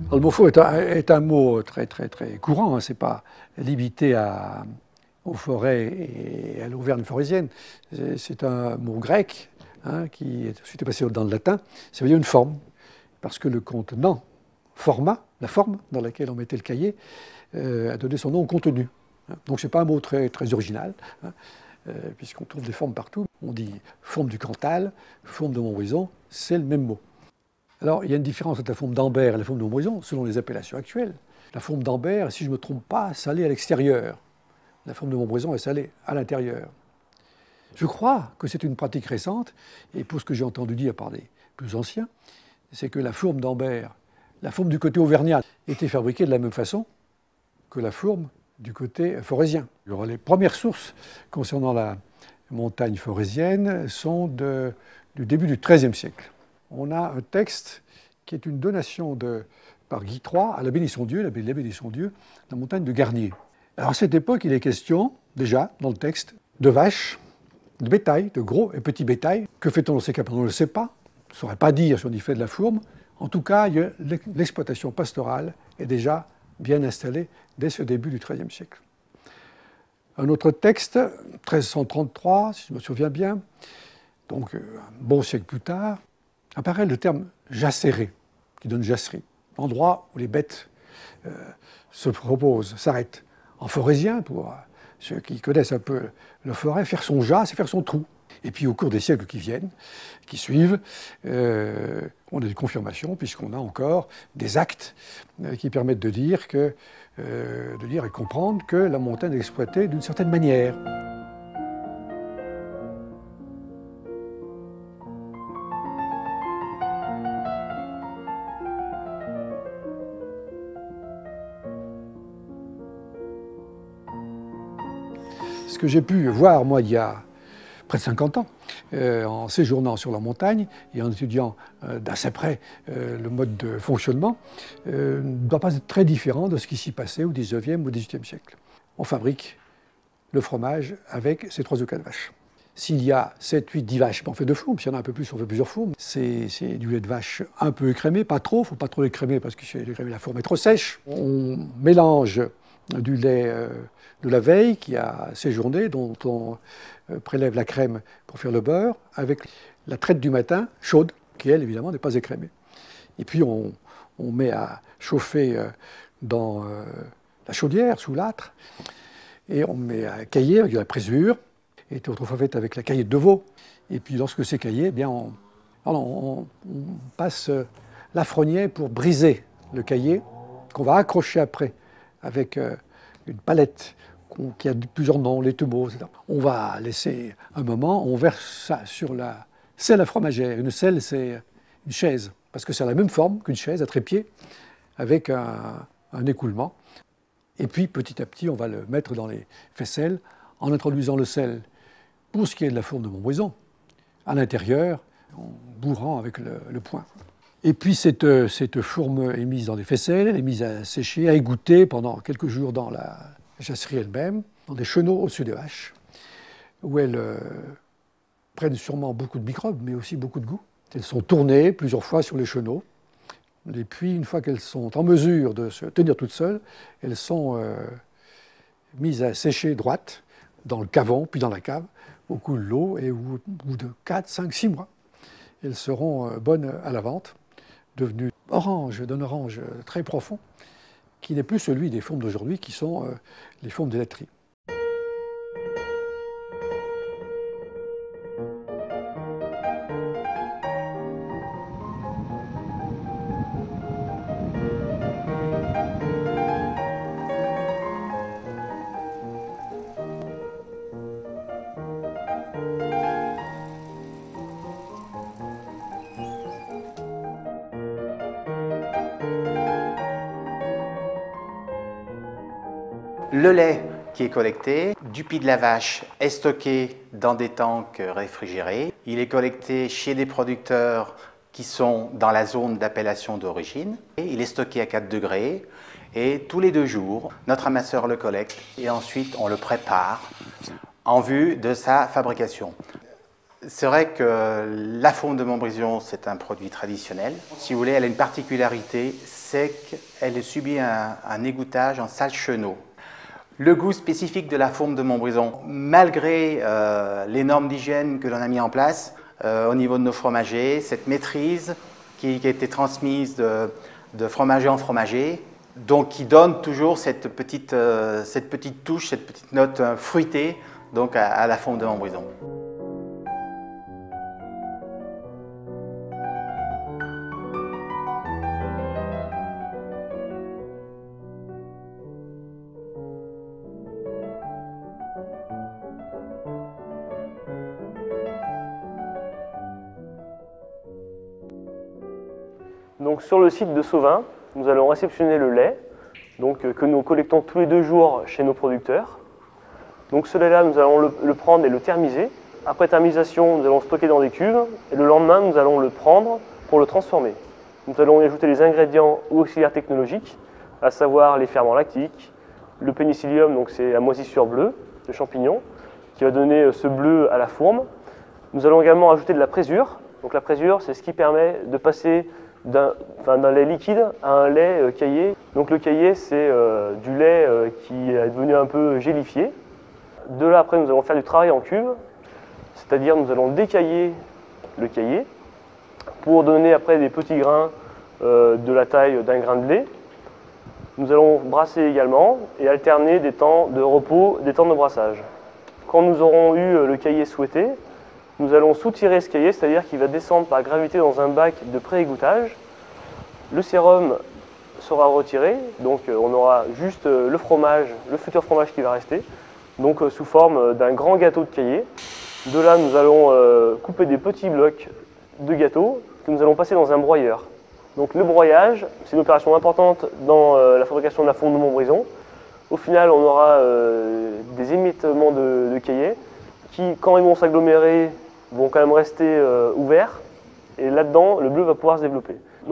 Alors, le mot faux est un mot très courant, hein. Ce n'est pas limité aux forêts et à l'Auvergne forestienne. C'est un mot grec, hein, qui est ensuite passé dans le latin. Ça veut dire une forme, parce que le contenant, format, la forme dans laquelle on mettait le cahier, a donné son nom au contenu. Donc ce n'est pas un mot très original, hein, puisqu'on trouve des formes partout. On dit forme du Cantal, forme de Montbrison, c'est le même mot. Alors, il y a une différence entre la forme d'Ambert et la forme de Montbrison, selon les appellations actuelles. La forme d'Ambert, si je ne me trompe pas, salée à l'extérieur. La forme de Montbrison est salée à l'intérieur. Je crois que c'est une pratique récente, et pour ce que j'ai entendu dire par des plus anciens, c'est que la forme d'Ambert, la forme du côté auvergnat, était fabriquée de la même façon que la forme du côté forésien. Alors, les premières sources concernant la montagne forésienne sont du début du XIIIe siècle. On a un texte qui est une donation par Guy III à l'abbé Nisson-Dieu, l'abbé Nisson-Dieu, la montagne de Garnier. Alors à cette époque, il est question, déjà, dans le texte, de vaches, de bétail, de gros et petits bétail. Que fait-on dans ces cas? On ne le sait pas, on ne saurait pas dire si on y fait de la fourme. En tout cas, l'exploitation pastorale est déjà bien installée dès ce début du XIIIe siècle. Un autre texte, 1333, si je me souviens bien, donc un bon siècle plus tard, apparaît le terme jacéré, qui donne jasserie, endroit où les bêtes se reposent, s'arrêtent. En forésien, pour ceux qui connaissent un peu le forêt, faire son jas, c'est faire son trou. Et puis au cours des siècles qui suivent, on a des confirmations, puisqu'on a encore des actes qui permettent de dire et comprendre que la montagne est exploitée d'une certaine manière. Ce que j'ai pu voir, moi, il y a près de 50 ans, en séjournant sur la montagne et en étudiant d'assez près le mode de fonctionnement, ne doit pas être très différent de ce qui s'y passait au XIXe ou XVIIIe siècle. On fabrique le fromage avec ces 3 ou 4 vaches. S'il y a 7, 8, 10 vaches, on fait 2 fourmes. S'il y en a un peu plus, on fait plusieurs fourmes. C'est du lait de vache un peu écrémé, pas trop, il ne faut pas trop l'écrémer parce que la fourme est trop sèche. On mélange du lait de la veille qui a séjourné, dont on prélève la crème pour faire le beurre, avec la traite du matin, chaude, qui elle, évidemment, n'est pas écrémée. Et puis on met à chauffer dans la chaudière, sous l'âtre, et on met à cailler avec de la présure, et était autrefois faite avec la caillette de veau. Et puis lorsque c'est caillé, eh bien on passe l'affrognet pour briser le caillé, qu'on va accrocher après avec une palette qui a plusieurs noms, les temeaux, etc. On va laisser un moment, on verse ça sur la selle à fromagère. Une selle, c'est une chaise, parce que c'est la même forme qu'une chaise à trépied, avec un écoulement. Et puis, petit à petit, on va le mettre dans les faisselles, en introduisant le sel, pour ce qui est de la fourme de Montbrison, à l'intérieur, en bourrant avec le poing. Et puis cette fourme est mise dans des faisselles, elle est mise à sécher, à égoutter pendant quelques jours dans la jasserie elle-même, dans des chenaux au-dessus des vaches, où elles prennent sûrement beaucoup de microbes, mais aussi beaucoup de goût. Elles sont tournées plusieurs fois sur les chenaux, et puis une fois qu'elles sont en mesure de se tenir toutes seules, elles sont mises à sécher droites dans le caveau, puis dans la cave, au coule l'eau, et au bout de 4, 5, 6 mois, elles seront bonnes à la vente, devenues orange, d'un orange très profond, qui n'est plus celui des fourmes d'aujourd'hui, qui sont les fourmes de laiterie. Le lait qui est collecté du pis de la vache est stocké dans des tanks réfrigérés. Il est collecté chez des producteurs qui sont dans la zone d'appellation d'origine. Il est stocké à 4 degrés et tous les 2 jours, notre amasseur le collecte et ensuite on le prépare en vue de sa fabrication. C'est vrai que la fourme de Montbrison, c'est un produit traditionnel. Si vous voulez, elle a une particularité, c'est qu'elle subit un égouttage en sale chenot. Le goût spécifique de la fourme de Montbrison, malgré les normes d'hygiène que l'on a mis en place au niveau de nos fromagers, cette maîtrise qui a été transmise de fromager en fromager, donc qui donne toujours cette petite touche, cette petite note fruitée donc à la fourme de Montbrison. Donc sur le site de Sauvin, nous allons réceptionner le lait que nous collectons tous les 2 jours chez nos producteurs. Donc ce lait-là, nous allons le prendre et le thermiser. Après thermisation, nous allons le stocker dans des cuves et le lendemain, nous allons le prendre pour le transformer. Nous allons y ajouter les ingrédients ou auxiliaires technologiques, à savoir les ferments lactiques, le pénicillium, donc c'est la moisissure bleue, le champignon, qui va donner ce bleu à la fourme. Nous allons également ajouter de la présure. Donc la présure, c'est ce qui permet de passer d'un lait liquide à un lait caillé. Donc le caillé, c'est du lait qui est devenu un peu gélifié. De là, après, nous allons faire du travail en cuve, c'est-à-dire nous allons décailler le caillé pour donner après des petits grains de la taille d'un grain de lait. Nous allons brasser également et alterner des temps de repos, des temps de brassage. Quand nous aurons eu le caillé souhaité, nous allons soutirer ce caillé, c'est-à-dire qu'il va descendre par gravité dans un bac de pré-égouttage. Le sérum sera retiré, donc on aura juste le fromage, le futur fromage qui va rester, donc sous forme d'un grand gâteau de caillé. De là, nous allons couper des petits blocs de gâteau que nous allons passer dans un broyeur. Donc le broyage, c'est une opération importante dans la fabrication de la fourme de Montbrison. Au final, on aura des émiettements de caillé qui, quand ils vont s'agglomérer, vont quand même rester ouverts. Et là-dedans, le bleu va pouvoir se développer.